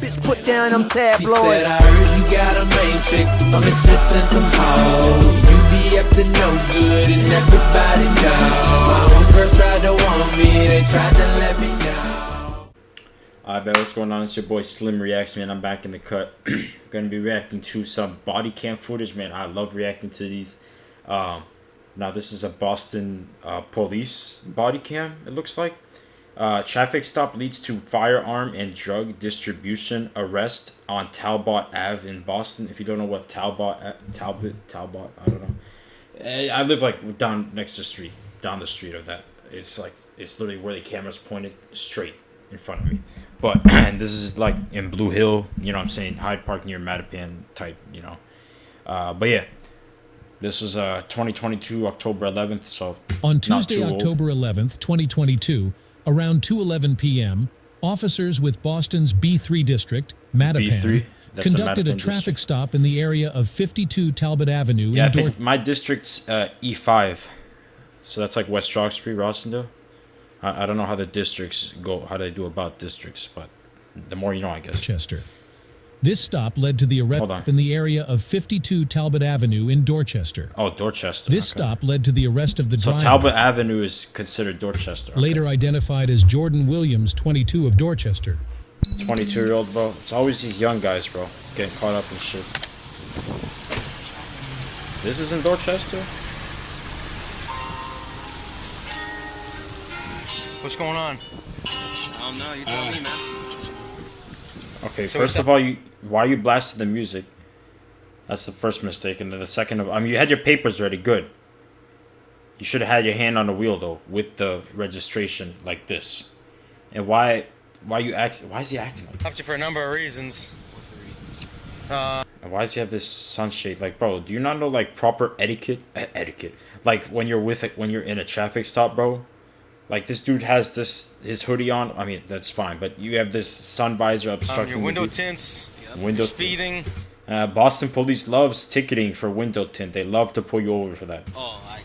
bitch, put down them tabloids. She said, I heard you got a main chick, a mistress and some hoes. You be up to no good and everybody know. My homegirls tried to want me, they tried to let me know. Alright, man, what's going on? It's your boy Slim Reacts, man. I'm back in the cut. Gonna be reacting to some body cam footage, man. I love reacting to these. Now this is a Boston police body cam, it looks like. Traffic stop leads to firearm and drug distribution arrest on Talbot Ave in Boston. If you don't know what Talbot, I don't know. I live like down the street of that. It's literally where the camera's pointed straight in front of me. But and this is like in Blue Hill, you know what I'm saying, Hyde Park near Mattapan type, you know. But yeah, this was 2022 October 11th. So on Tuesday, October 11th, 2022. Around 2:11 p.m., officers with Boston's B3 district, Mattapan, conducted a traffic stop in the area of 52 Talbot Avenue. Yeah, my district's E5, so that's like West Chalk Street, Rossendale. I don't know how the districts go, how they do about districts, but the more you know, I guess. Chester. This stop led to the arrest in the area of 52 Talbot Avenue in Dorchester. Oh, Dorchester. This stop led to the arrest of the driver. So Talbot Avenue is considered Dorchester. Okay. Later identified as Jordan Williams, 22 of Dorchester. 22-year-old, bro. It's always these young guys, bro, getting caught up in shit. This is in Dorchester? What's going on? I don't know. You tell me, man. Okay, so first of all, why you blasted the music? That's the first mistake, and then the second of, I mean, you had your papers ready, good. You should have had your hand on the wheel though, with the registration like this. And why you acting? Why is he acting like that? Stopped you for a number of reasons. And why does he have this sunshade? Like, bro, do you not know like proper etiquette? Etiquette. Like when you're in a traffic stop, bro. Like this dude has his hoodie on. I mean, that's fine, but you have this sun visor obstructing your window tints. Window speeding. Boston police loves ticketing for window tint. They love to pull you over for that.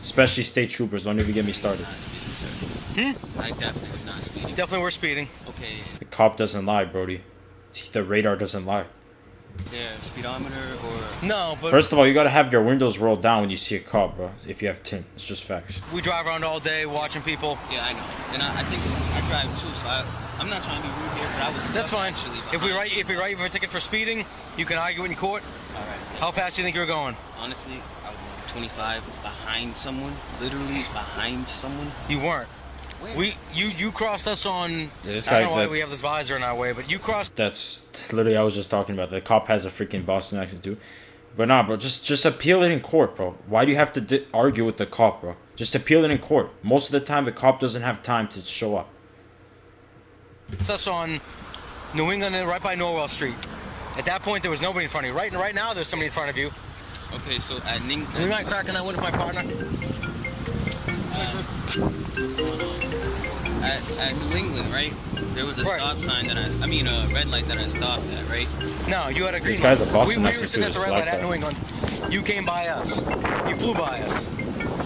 Especially state troopers. Don't even get me started. I definitely was not speeding. Definitely were speeding. Okay. The cop doesn't lie, Brody. The radar doesn't lie. Yeah, speedometer or... No, but... First of all, you gotta have your windows rolled down when you see a cop, bro. If you have tint. It's just facts. We drive around all day watching people. Yeah, I know. And I think I drive too, so I'm not trying to be rude here, but I was... That's fine. If we write you for a ticket for speeding, you can argue it in court. All right. How fast do you think you're going? Honestly, I was going 25 behind someone. Literally behind someone. You weren't. You crossed us on. Yeah, I don't know why we have this visor in our way, but you crossed. That's literally I was just talking about. The cop has a freaking Boston accent too, but nah, bro. Just appeal it in court, bro. Why do you have to argue with the cop, bro? Just appeal it in court. Most of the time, the cop doesn't have time to show up. Us on New England, right by Norwell Street. At that point, there was nobody in front of you. Right now, there's somebody in front of you. Okay, so at Ning. You're not cracking that window, my partner. At New England, right? There was a stop sign that a red light that I stopped at, right? No, you had a green light. These guys are Boston. We were sitting at the red light at New England. You came by us. You flew by us.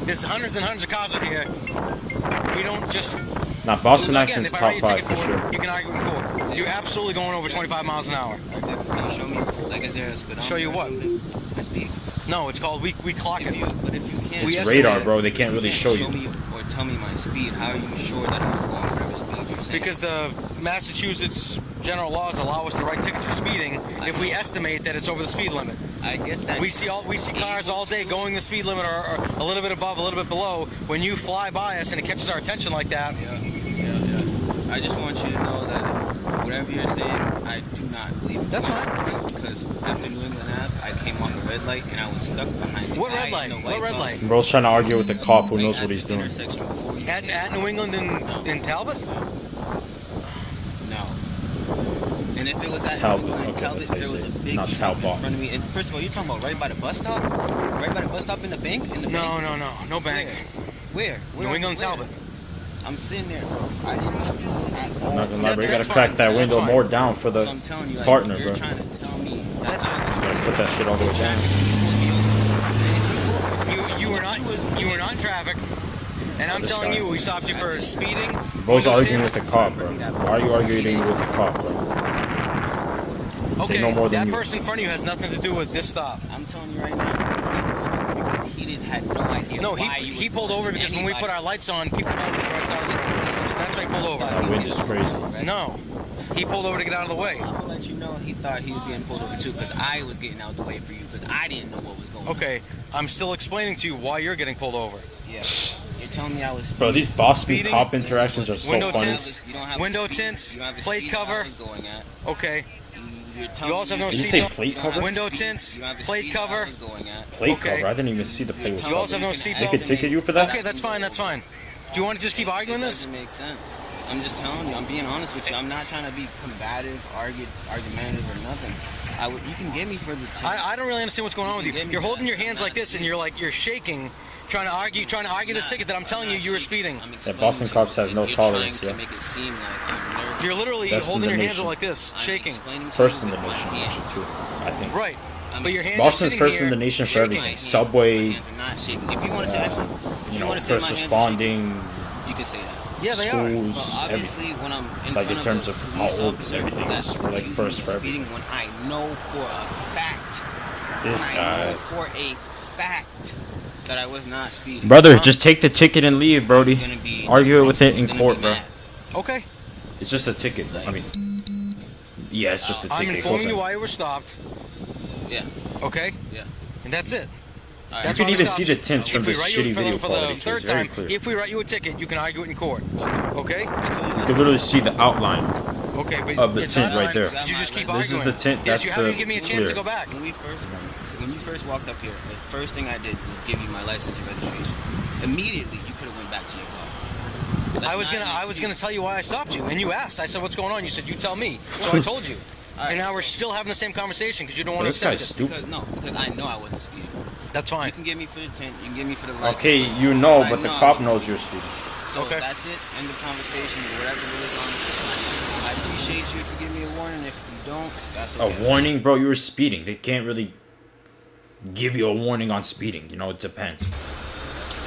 There's hundreds and hundreds of cars up here. We don't just... Nah, Boston accent's top 5 for sure. You can argue in court. You're absolutely going over 25 miles an hour. Can you show me? Like, is there a speedometer? Show you what? My speed? No, it's called we clock it. But if you can't... It's radar, bro. They can't really show you. Or tell me my speed. How are you sure that I was going whatever speed you're saying? Because the Massachusetts general laws allow us to write tickets for speeding if we estimate that it's over the speed limit. I get that. We see cars all day going the speed limit or a little bit above, a little bit below. When you fly by us and it catches our attention like that. Yeah. I just want you to know that whatever you're saying, I do not believe it. That's fine. Because after New England Ave, I came on the red light and I was stuck behind the What red light? What red light? Bro's trying to argue with the cop who knows what he's doing. At New England in Talbot? No. And if it was at Talbot, New England, Talbot, there was a big shop in front of me. And first of all, you're talking about right by the bus stop? Right by the bus stop in the bank? No bank. Where? New England Talbot. I'm sitting there, bro. I didn't speed at all. I'm not gonna lie, bro. You gotta crack that window more down for the partner, bro. You're trying to tell me that put that shit all the way down. You were not in traffic, and I'm telling you, we stopped you for speeding. Bro's arguing with the cop, bro. Why are you arguing with the cop, bro? Okay, they know more than that you. person in front of you has nothing to do with this stop. I'm telling you right now, because he had no idea. No, why he pulled over because when we put our lights on, people pulled over the right side of the road. So that's why he pulled over. That wind is crazy. No, he pulled over to get out of the way. I'm gonna let you know he thought he was getting pulled over too, because I was getting out the way for you, because I didn't know what was going on. Okay, I'm still explaining to you why you're getting pulled over. Yeah. You're telling me I was speeding. Bro, these Boston Speeding, cop interactions are so window funny. tints, window tints, plate cover. Okay. You also have no Did you say seatbelt. plate cover? Window tints, plate cover. Plate Okay. cover? I didn't even see the plate was You also have no covered. seatbelt. They could ticket you for that? Okay, that's fine. That's fine. Do you want to just keep arguing this? Doesn't make sense. I'm just telling you. I'm being honest with you. I'm not trying to be combative, argumentative, or nothing. You can get me for the tip. I don't really understand what's going on with you. You're holding your hands like this, and you're shaking, trying to argue this ticket that I'm telling you were speeding. That Boston cops have no tolerance, yeah. To make it seem like I'm nervous. You're literally Best in holding the your hands nation. like this, I'm shaking. explaining to First you in the with my nation, hands. actually, too. I think. Right. But your hands Boston's are sitting first here, in the nation for shaking. everything. Subway, My hands are not shaking. If you want to say actually, you know, want to say first my hands are responding, shaking, you can say that. Yeah, they are. schools, Well, obviously, when I'm in like, front in terms of of a how police old officer, everything that's is, we're, like, usually first for speeding everything. when I know for a fact. This I guy. know for a fact that I was not speeding. Brother, just take the ticket and leave, Brody. Gonna be- Argue it with it in gonna court, be bro. mad. Okay. It's just a ticket. I mean, yeah, it's just a I'm ticket. It informing goes you in. why you were stopped. Yeah, Okay. yeah. And that's it. All You That's can why we even stopped see you. the tints from If the we write you shitty for video for quality, the too. third It's very time, clear. if we write you a ticket, you can argue it in court. Okay. You can literally see the outline. Okay, but Of the it's tint not right on, there. You just keep This is arguing. the tint, Yes, that's you haven't the even give me a chance to clear. go back. When you first walked up here, the first thing I did was give you my license and registration. Immediately, you could have went back to your car. That's I was not an gonna excuse. tell you why I stopped you, and you asked. I said, "What's going on?" You said, "You tell me." So I told you. Alright, And now we're so- still having the same conversation because you don't want to This accept guy's it. stupid. Because I know I wasn't speeding. That's fine. You can get me for the tint. You can get me for the license. Okay, plate, you know, I but the I cop wasn't knows speeding. you're speeding. So Okay. that's it. End the conversation. Whatever it is on. I appreciate you if you give me a warning. If you don't, that's A okay. warning, bro? You were speeding. They can't really give you a warning on speeding. You know, it depends.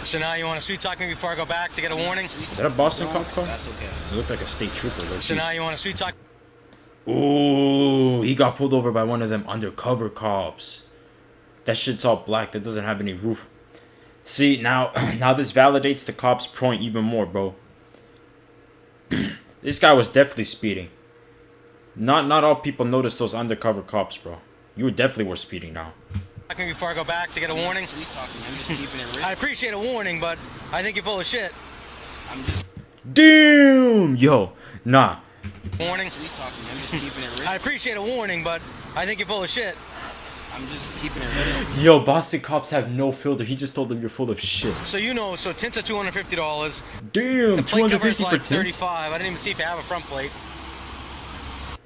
So now you want to sweet talk me before I go back to get a warning? Is that a Boston Don't, cop car? That's okay. It looked like a state trooper. So now you want to sweet talk? Ooh, he got pulled over by one of them undercover cops. That shit's all black. That doesn't have any roof. See, now this validates the cop's point even more, bro. This guy was definitely speeding. Not all people notice those undercover cops, bro. You definitely were speeding now. Talk me before I go back to get a warning? Sweet talking. I'm just keeping it real. I appreciate a warning, but I think you're full of shit. I'm just Damn! Yo, nah. Warning? sweet talking. I'm just keeping it real. I appreciate a warning, but I think you're full of shit. I'm just keeping it real. Yo, Boston cops have no filter. He just told them you're full of shit. So you know, so tints are $250. Damn, The plate cover is 250 for like tint? $35. I didn't even see if you have a front plate.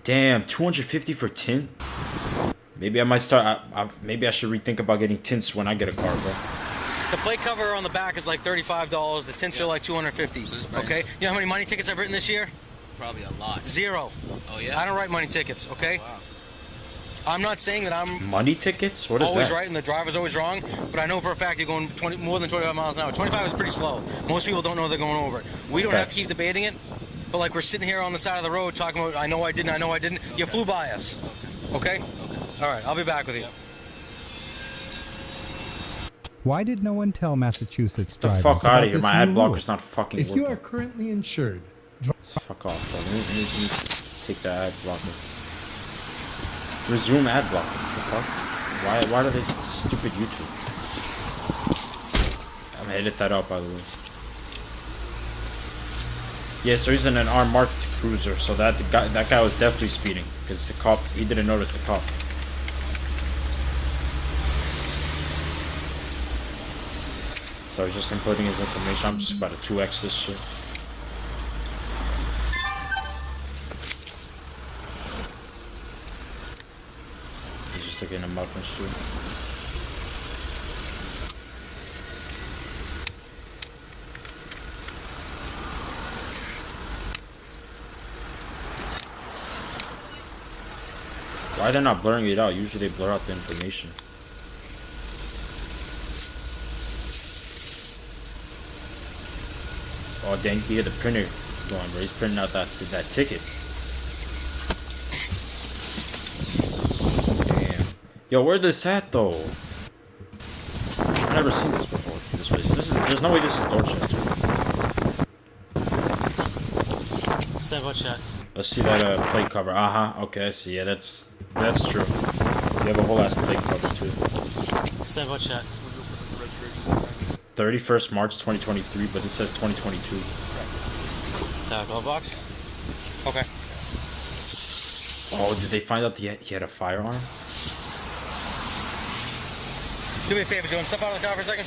Damn, 250 for tint? Maybe I might start. Maybe I should rethink about getting tints when I get a car, bro. The plate cover on the back is like $35. The tints are like $250. it's pretty- Okay? You know how many money tickets I've written this year? Probably a lot. 0. Oh yeah. I don't write money tickets, okay? Wow. I'm not saying that I'm Money tickets? What is always that? right and the driver's always wrong, but I know for a fact you're going more than 25 miles an hour. 25 is pretty slow. Most people don't know they're going over. We don't have Facts. to keep debating it, but like we're sitting here on the side of the road talking about, I know I didn't. You flew by us. Okay? All right, I'll be back with you. Why did no one tell Massachusetts The drivers fuck about out of here. this My ad new blocker's rule? not fucking If you are working. currently insured, Fuck off, bro. Let me take that ad blocker. Resume ad blocker. The fuck? Why do they stupid YouTube? I'm gonna edit that out, by the way. Yeah, so he's in an unmarked cruiser, so that guy was definitely speeding because the cop, he didn't notice the cop. So I was just inputting his information. I'm just about to 2x this shit. He's just looking him up and shit. Why they're not blurring it out? Usually they blur out the information. Oh dang, he had the printer going, bro. He's printing out that ticket. Yo, where this at though? I've never seen this before. This place. There's no way this is Dorchester. 7-foot shot. Let's see that plate cover. Okay, I see. Yeah, that's true. You have a whole ass plate cover too. 7-foot shot. 31st March 2023, but it says 2022. Glove box. Okay. Oh, did they find out he had a firearm? Do me a favor, Joe. Step out of the car for a second.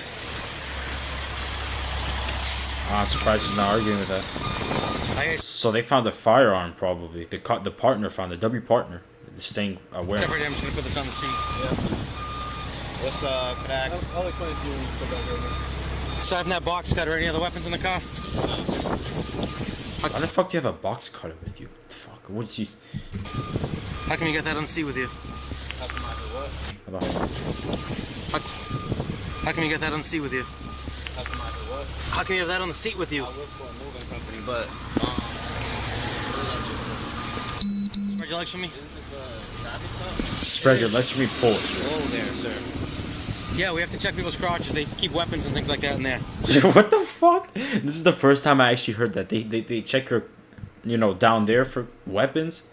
I'm surprised he's not arguing with that. So they found a firearm, probably. The partner found the W partner. Staying aware. Separate him. I'm just gonna put this on the seat. Yeah. What's Kodak? I'll explain it to you when you put that over. Aside from that box cutter, any other weapons in the car? Why the fuck do you have a box cutter with you? What the fuck? What's you? How come you got that on the seat with you? How come I do what? How come you got that on the seat with you? How come I do what? How can you have that on the seat with you? I work for a moving company, but Spread your legs for me. Spread your legs for me, pull it. whoa there, sir. Yeah, we have to check people's crotches. They keep weapons and things like that in there. What the fuck? This is the first time I actually heard that. They check her, down there for weapons.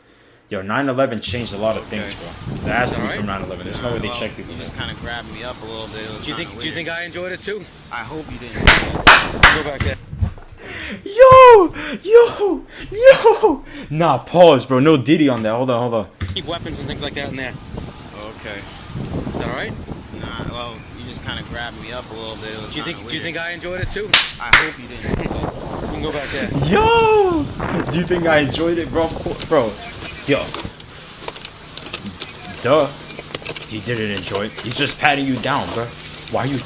Yo, 9/11 changed a lot of things, bro. It has to be from 9/11. There's no way they check people You there. just kind of grabbed me up a little bit. It was Do you kinda think weird. I enjoyed it too? I hope you didn't. Go back there. Yo! Nah, pause, bro. No Diddy on that. Hold on. Keep weapons and things like that in there. Okay. Is that alright? Nah, well, you just kind of grabbed me up a little bit. It was Do you think I enjoyed it too? I hope you didn't. You can go back there. Yo! Do you think I enjoyed it, bro? Of course, bro. Yo. Duh. He didn't enjoy it. He's just patting you down, bro. Why you...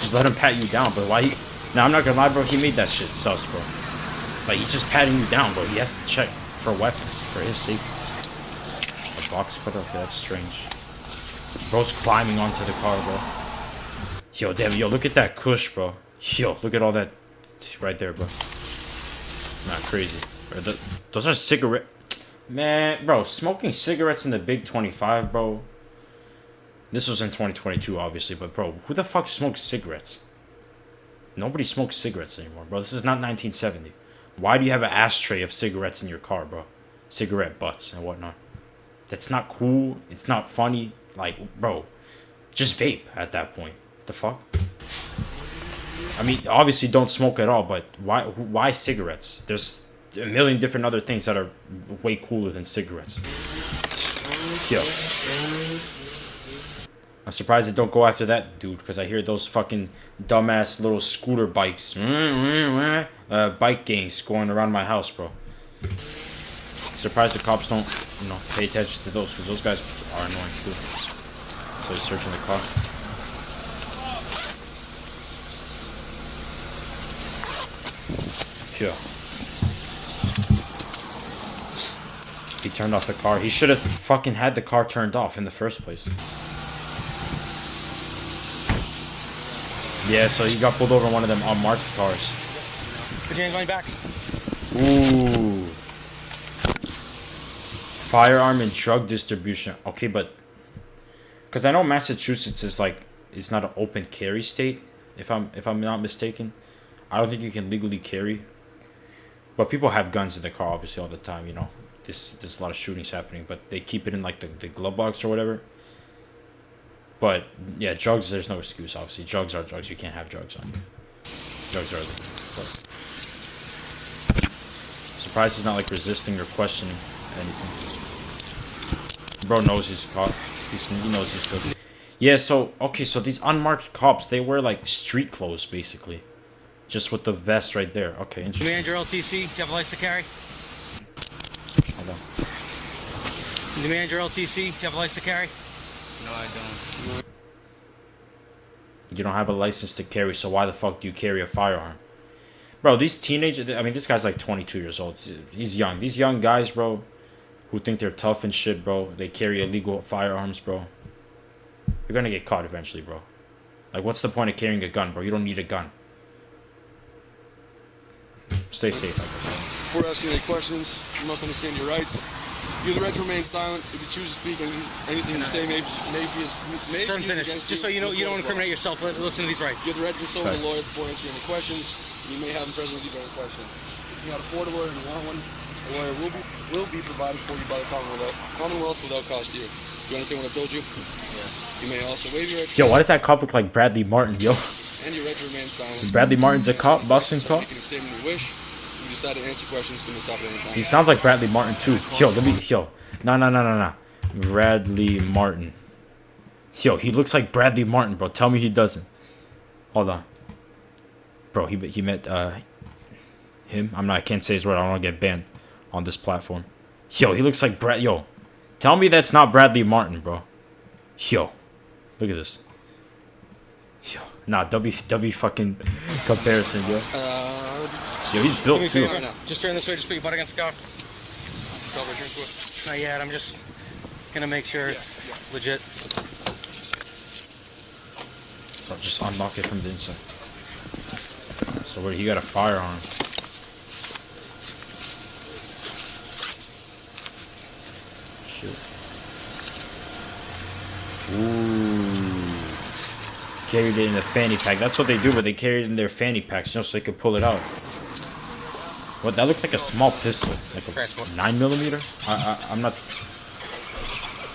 Just let him pat you down, bro. Why he... Now, I'm not gonna lie, bro. He made that shit sus, bro. Like, he's just patting you down, bro. He has to check for weapons, for his safety. A box cutter? Okay, that's strange. Bro's climbing onto the car, bro. Yo, damn, yo, look at that cush, bro. Yo, look at all that right there, bro. Not crazy. Those are cigarette... Man, bro, smoking cigarettes in the Big 25, bro. This was in 2022, obviously, but bro, who the fuck smokes cigarettes? Nobody smokes cigarettes anymore, bro. This is not 1970. Why do you have an ashtray of cigarettes in your car, bro? Cigarette butts and whatnot. That's not cool. It's not funny. Like, bro, just vape at that point. The fuck? I mean, obviously don't smoke at all, but why cigarettes? There's a million different other things that are way cooler than cigarettes. Yo. I'm surprised they don't go after that dude, because I hear those fucking dumbass little scooter bikes, bike gangs going around my house, bro. Surprised the cops don't, pay attention to those, because those guys are annoying too. So he's searching the car. Yeah. He turned off the car. He should have fucking had the car turned off in the first place. Yeah, so he got pulled over in one of them unmarked cars. Put your hands on my back. Ooh. Firearm and drug distribution. Okay, but... Because I know Massachusetts is not an open carry state, if I'm not mistaken. I don't think you can legally carry. But people have guns in the car, obviously, all the time, There's a lot of shootings happening, but they keep it in, the glove box or whatever. But, yeah, drugs, there's no excuse, obviously. Drugs are drugs. You can't have drugs on you. Drugs are illegal. Surprised he's not, resisting or questioning anything. Bro knows he's caught. He knows he's good. Yeah, so these unmarked cops, they wear, street clothes, basically. Just with the vest right there. Okay, interesting. Manager LTC, do you have a license to carry? Hold on. The manager LTC, do you have a license to carry? No, I don't. You don't have a license to carry, so why the fuck do you carry a firearm? Bro, these teenagers, this guy's 22 years old. He's young. These young guys, bro, who think they're tough and shit, bro, they carry illegal firearms, bro. You're gonna get caught eventually, bro. What's the point of carrying a gun, bro? You don't need a gun. Stay safe, I guess. Before asking any questions, you must understand your rights. You, the red, remain silent. If you choose to speak anything you say may be Sir, finish. Just so you know, you don't incriminate yourself. Listen to these rights. You have the right to consult with a lawyer before answering any questions. You may have them present with you during questions. If you cannot afford a lawyer and you want one, a lawyer will be provided for you by the Commonwealth without cost to you. You understand what I told you? Yes. You may also waive your right to Yo, why does that cop look like Bradley Martin, yo? and your right to remain silent. Bradley Martin's a cop, Boston cop? You can statement you wish. You decide to answer questions to stop at any time. He sounds like Bradley Martin too. Yo, let me, yo. No. Bradley Martin. Yo, he looks like Bradley Martin, bro. Tell me he doesn't. Hold on. Bro, he met, him? I can't say his word. I don't want to get banned on this platform. Yo, he looks like yo. Tell me that's not Bradley Martin, bro. Yo. Look at this. Yo. Nah, W fucking comparison, yo. Yo, he's built too. Right now. Just turn this way. Just put your butt against the car. Not yet. I'm just gonna make sure it's legit. Bro, just unlock it from the inside. So where he got a firearm? Shoot. Ooh. Carried it in a fanny pack. That's what they do, but they carry it in their fanny packs, you know, so they could pull it out. What? That looked like a small pistol, like a 9mm. I'm not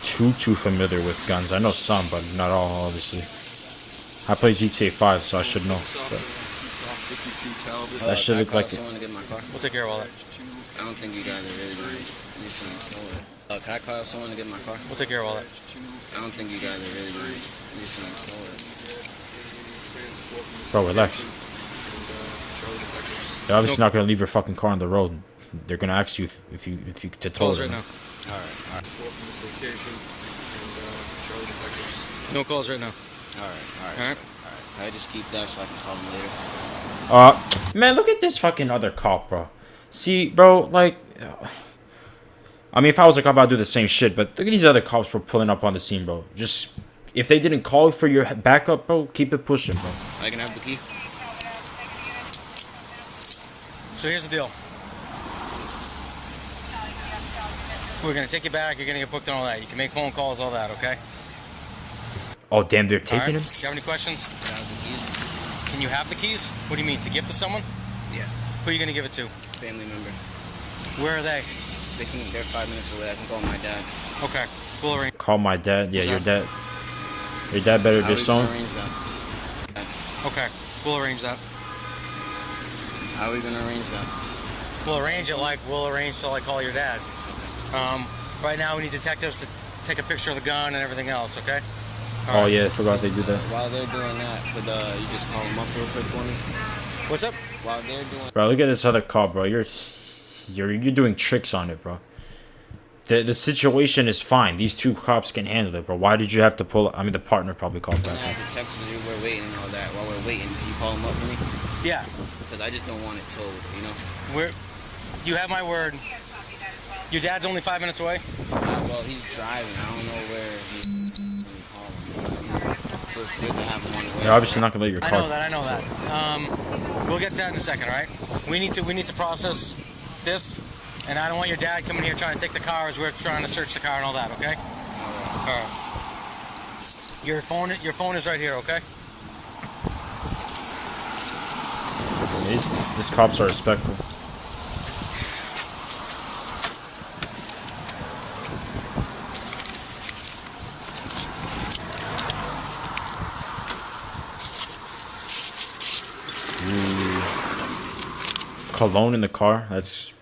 too familiar with guns. I know some, but not all, obviously. I play GTA 5, so I should know. But that should look like it. We'll take care of all that. I don't think you guys are really going to can I call someone to get my car? We'll take care of all that. I don't think you guys are really going to Bro, relax. They're obviously not gonna leave your fucking car on the road. They're gonna ask you if you to tow it. Right now. Alright. No calls right now. Alright. Can I just keep that so I can call them later? Man, look at this fucking other cop, bro. See, bro, like, I mean, if I was a cop, I'd do the same shit. But look at these other cops for pulling up on the scene, bro. Just, if they didn't call for your backup, bro, keep it pushing, bro. I can have the key. So here's the deal. We're gonna take you back. You're gonna get booked and all that. You can make phone calls, all that. Okay. Oh damn, they're taking him. Do you have any questions? Can I have the keys? Can you have the keys? What do you mean? To give to someone? Yeah. Who are you gonna give it to? Family member. Where are they? They're 5 minutes away. I can call my dad. Okay. We'll arrange. Call my dad. Yeah, your dad. Your dad better disown. Okay. We'll arrange that. How are we gonna arrange that? We'll arrange it like we'll arrange to like call your dad. Right now we need detectives to take a picture of the gun and everything else. Okay. Oh yeah, I forgot they do that. While they're doing that, could you just call them up real quick for me? What's up? While they're doing. Bro, look at this other cop, bro. You're doing tricks on it, bro. The situation is fine. These two cops can handle it, bro. Why did you have to pull? I mean, the partner probably called back. I have to text you. We're waiting and all that. While we're waiting, can you call them up for me? Yeah. Because I just don't want it told, you know. You have my word. Your dad's only 5 minutes away. Well, he's driving. I don't know where he's calling. So it's good to have him on the way. You're obviously not gonna let your car. I know that. We'll get to that in a second, all right? We need to process this, and I don't want your dad coming here trying to take the car as we're trying to search the car and all that, okay? All right. Your phone is right here, okay? These cops are respectful. Cologne in the car. That's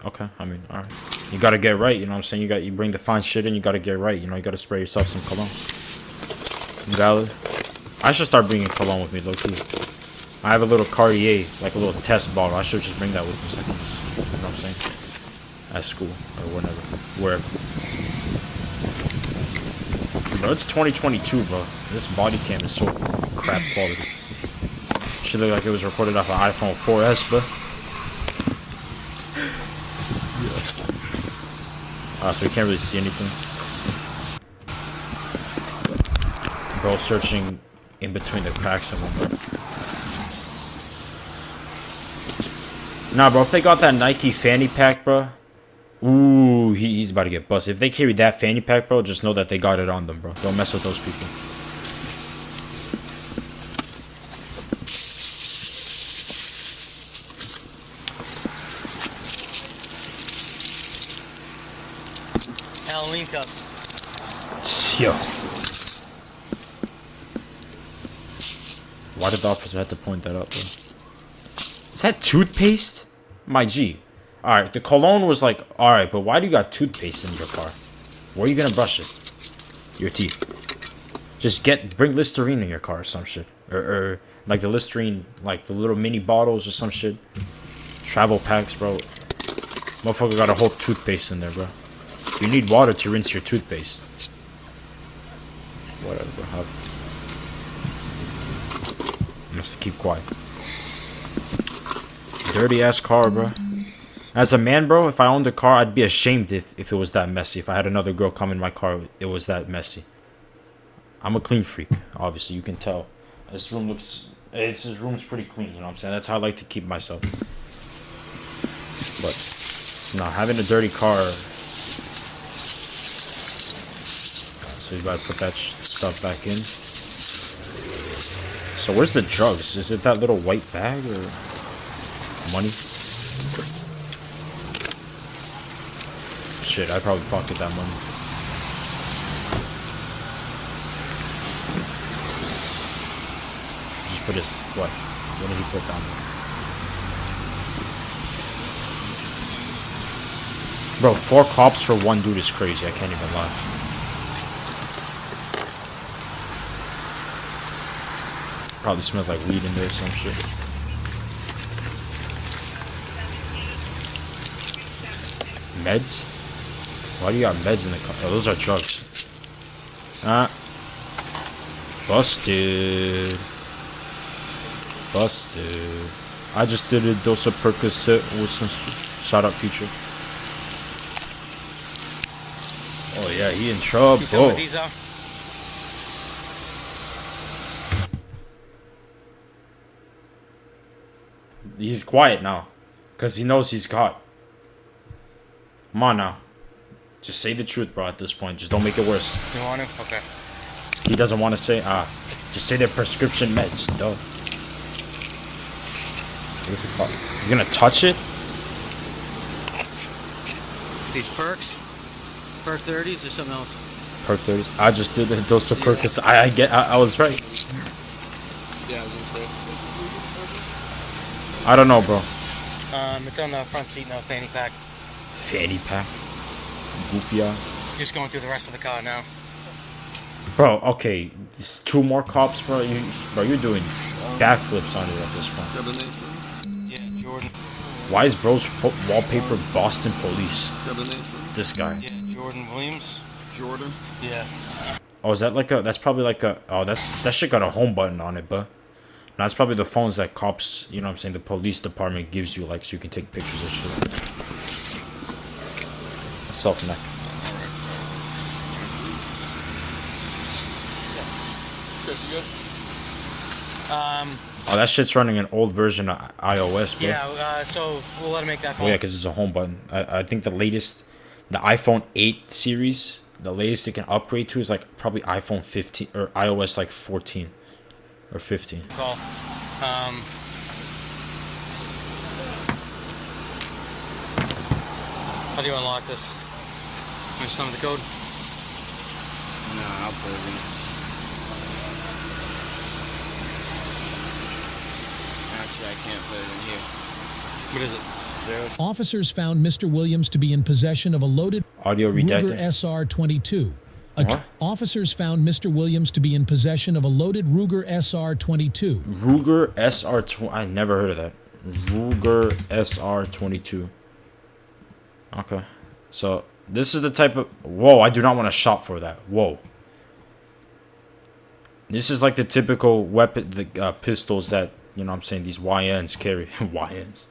okay. I mean, all right. You gotta get right. You know what I'm saying? You bring the fine shit in. You gotta get right. You know, you gotta spray yourself some cologne. Valid. I should start bringing cologne with me, low key. I have a little Cartier, like a little test bottle. I should just bring that with me so I can just, you know what I'm saying? At school or wherever. Bro, it's 2022, bro. This body cam is so crap quality. Should look like it was recorded off an iPhone 4S, bro. So we can't really see anything. Bro, searching in between the cracks and whatnot. Nah, bro, if they got that Nike fanny pack, bro, Ooh, he's about to get busted. If they carry that fanny pack, bro, just know that they got it on them, bro. Don't mess with those people. Halloween cups. Yo. Why did the officer have to point that out, bro? Is that toothpaste? My G. Alright, the cologne was like, alright, but why do you got toothpaste in your car? Where are you gonna brush it? Your teeth. Just bring Listerine in your car or some shit. Or like the Listerine, like the little mini bottles or some shit. Travel packs, bro. Motherfucker got a whole toothpaste in there, bro. You need water to rinse your toothpaste. Whatever, bro. Just keep quiet. Dirty ass car, bro. As a man, bro, if I owned a car, I'd be ashamed if it was that messy. If I had another girl come in my car, it was that messy. I'm a clean freak, obviously. You can tell. This room's pretty clean, you know what I'm saying? That's how I like to keep myself. But, no, having a dirty car... So you gotta put that stuff back in. So where's the drugs? Is it that little white bag or money? Shit, I probably pocket that money. Just put his what? What did he put down there? Bro, 4 cops for 1 dude is crazy. I can't even lie. Probably smells like weed in there or some shit. Meds? Why do you got meds in the car? Oh, those are drugs. Busted. Busted. I just did a dose of Percocet with some shout out Future. Oh yeah, he in trouble. You tell me what these are? He's quiet now. Because he knows he's caught. Come on now. Just say the truth, bro, at this point. Just don't make it worse. You want to? Okay. He doesn't want to say, just say they're prescription meds. Duh. What's it called? He's gonna touch it? These perks? Perk 30s or something else? Perk 30s. I just did a dose of Percocet. I was right. Yeah, I was gonna say. I don't know, bro. It's on the front seat now, fanny pack. Fanny pack? Goofy eye. Just going through the rest of the car now. Bro, okay. There's 2 more cops, bro. You're doing backflips on it at this point. Got the name for me? Yeah, Jordan. Why is bro's wallpaper Boston Police? Got the name for me? This guy. Yeah, Jordan Williams. Jordan? Yeah. Oh, is that like a... That's probably like a... Oh, that shit got a home button on it, but... That's probably the phones that cops, you know what I'm saying, the police department gives you, like, so you can take pictures of shit. Self-neck. Chris, you good? Oh, that shit's running an old version of iOS, bro. Yeah, so we'll let him make that call. Oh, yeah, because it's a home button. I think the latest... The iPhone 8 series, the latest it can upgrade to is, like, probably iPhone 15... Or iOS, like, 14. Or 15. Call. How do you unlock this? Can you send the code? Nah, I'll put it in. Actually, I can't put it in here. What is it? Officers found Mr. Williams to be in possession of a loaded Audio Ruger redacted. SR-22. What? Officers found Mr. Williams to be in possession of a loaded Ruger SR-22. Ruger SR-22. I never heard of that. Ruger SR-22. Okay. So, this is the type of... Whoa, I do not want to shop for that. Whoa. This is like the typical weapon, the pistols that, you know what I'm saying, these YNs carry. YNs.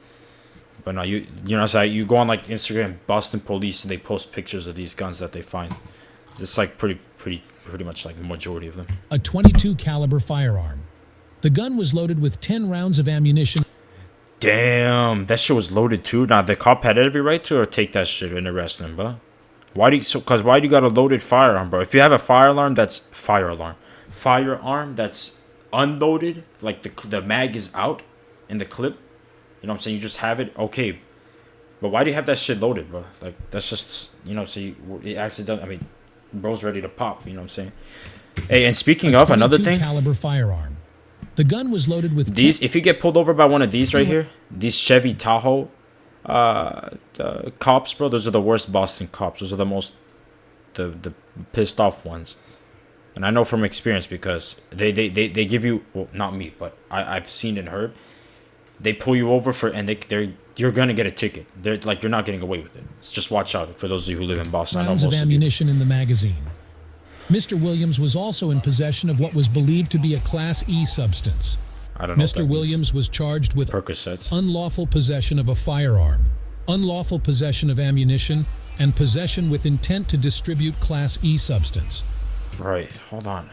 But no, you know, so you go on like Instagram, Boston Police, and they post pictures of these guns that they find. It's like pretty much like the majority of them. A .22 caliber firearm. The gun was loaded with 10 rounds of ammunition. Damn, that shit was loaded too. Now the cop had every right to take that shit and arrest him, bro. Why do you? Cause why do you got a loaded firearm, bro? If you have a firearm that's unloaded, like the mag is out in the clip, you know what I'm saying? You just have it, okay. But why do you have that shit loaded, bro? Like that's just, you know, so it accidentally. I mean, bro's ready to pop. You know what I'm saying? Hey, and speaking of another thing, caliber firearm. The gun was loaded with these. If you get pulled over by one of these right here, these Chevy Tahoe cops, bro, those are the worst Boston cops. Those are the most the pissed off ones. And I know from experience because they give you, well, not me, but I've seen and heard, they pull you over for, and you're gonna get a ticket. They're like, you're not getting away with it. So just watch out for those of you who live in Boston. Rounds of ammunition in the magazine. Mr. Williams was also in possession of what was believed to be a Class E substance. I don't know. Mr. Williams was charged with Percocets, unlawful possession of a firearm, unlawful possession of ammunition, and possession with intent to distribute Class E substance. Right, hold on.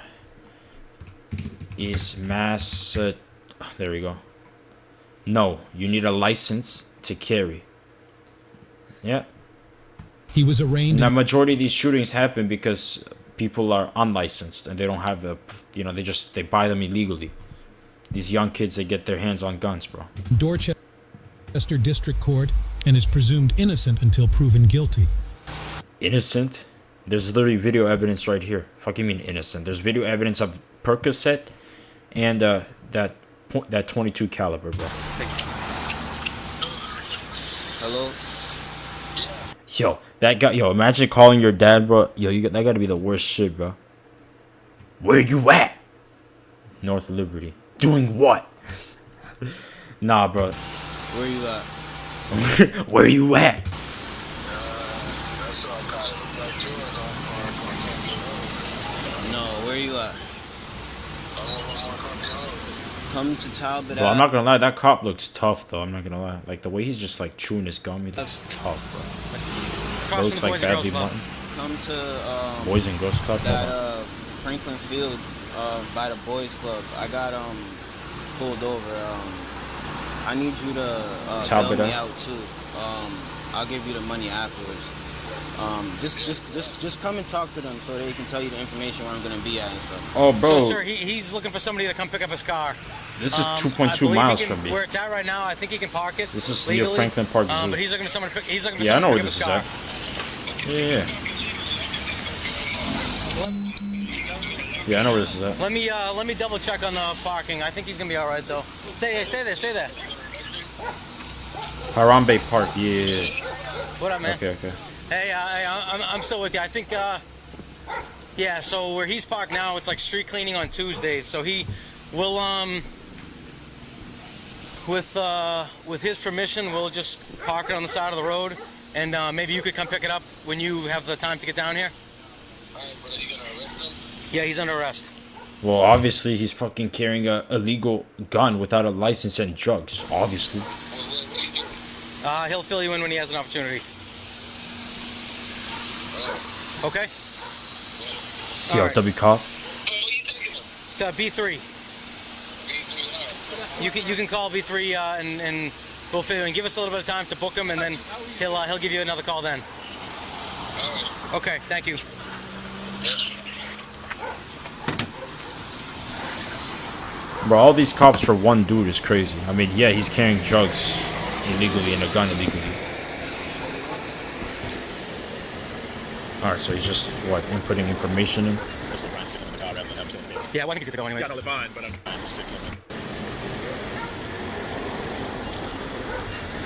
Is there we go. No, you need a license to carry. Yeah. He was arraigned. The majority of these shootings happen because people are unlicensed and they don't have the, you know, they buy them illegally. These young kids, they get their hands on guns, bro. Dorchester District Court and is presumed innocent until proven guilty. Innocent? There's literally video evidence right here. Fucking mean innocent. There's video evidence of Percocet and that 22 caliber, bro. Hello? Yo, that guy, imagine calling your dad, bro. Yo, that gotta be the worst shit, bro. Where you at? North Liberty. Doing what? Nah, bro. Where you at? Where you at? No, where you at? Come to Talbot. Bro, I'm not gonna lie, that cop looks tough though. I'm not gonna lie. Like the way he's just like chewing his gum, he looks tough, bro. Looks like Badly Martin. Come to Boys and Girls Club. that Franklin Field by the Boys Club. I got pulled over. I need you to bail me out too. I'll give you the money afterwards. Just come and talk to them so they can tell you the information where I'm gonna be at and stuff. Oh, bro. So, sir, he's looking for somebody to come pick up his car. This is 2.2 miles from me. Where it's at right now, I think he can park it. This is legally, near Franklin Park. But he's looking for someone to pick. He's looking for I know someone where to this pick up is his at. Yeah. Yeah, I know where this is at. Let me double check on the parking. I think he's gonna be all right though. Stay there. Harambe Park. Yeah. What up, man? Okay. Hey, I'm still with you. I think, yeah. So where he's parked now, it's like street cleaning on Tuesdays. So he will, with his permission, we'll just park it on the side of the road, and maybe you could come pick it up when you have the time to get down here. Yeah, he's under arrest. Well, obviously he's fucking carrying a illegal gun without a license and drugs. Obviously. He'll fill you in when he has an opportunity. Okay. CRW cop. It's B3. You can call B3 and we'll fill you in. Give us a little bit of time to book him, and then he'll give you another call then. Okay. Thank you. Bro, all these cops for one dude is crazy. I mean, yeah, he's carrying drugs illegally and a gun illegally. Alright, so he's just, inputting information in? Yeah, well, I think he's good to go anyway. Yeah, no, fine, but I'm trying to stick him in.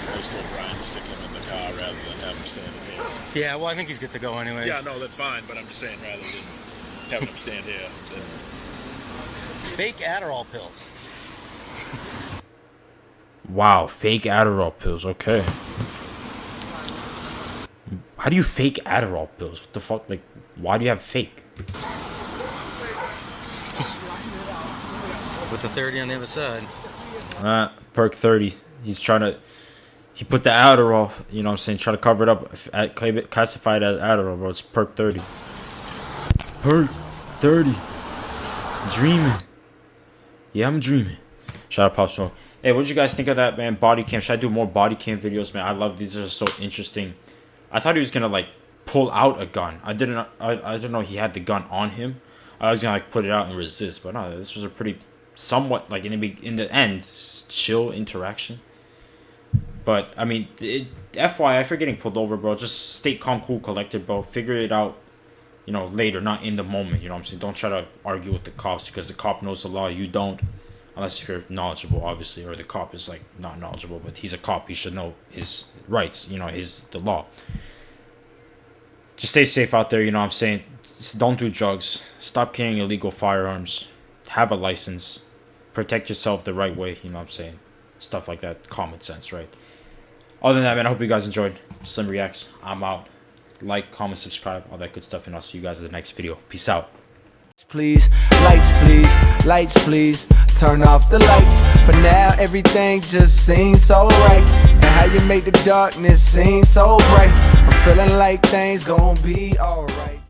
I just told Brian to stick him in the car rather than have him standing here. Yeah, well, I think he's good to go anyway. Yeah, no, that's fine, but I'm just saying rather than having him stand here. Then... Fake Adderall pills. Wow, fake Adderall pills, okay. How do you fake Adderall pills? What the fuck? Like, why do you have fake? With the 30 on the other side. Perk 30. He put the Adderall, you know what I'm saying, try to cover it up, classify it as Adderall, bro. It's Perk 30. Perk 30. Dreaming. Yeah, I'm dreaming. Shout out Pop Smoke. Hey, what did you guys think of that, man? Body cam. Should I do more body cam videos, man? I love these. Are so interesting. I thought he was gonna like pull out a gun. I didn't know he had the gun on him. I was gonna like put it out and resist, but no, this was a pretty somewhat like in the end chill interaction. But I mean, FYI, for getting pulled over, bro, just stay calm, cool, collected, bro. Figure it out, you know, later, not in the moment. You know what I'm saying? Don't try to argue with the cops because the cop knows the law. You don't. Unless if you're knowledgeable, obviously, or the cop is like not knowledgeable, but he's a cop. He should know his rights, you know, the law. Just stay safe out there, you know what I'm saying? Don't do drugs. Stop carrying illegal firearms. Have a license. Protect yourself the right way, you know what I'm saying? Stuff like that. Common sense, right? Other than that, man, I hope you guys enjoyed Slim Reacts. I'm out. Like, comment, subscribe, all that good stuff, and I'll see you guys in the next video. Peace out. Please, lights please, turn off the lights. For now everything just seems so right, and how you make the darkness seem so bright. I'm feeling like things gon' be alright.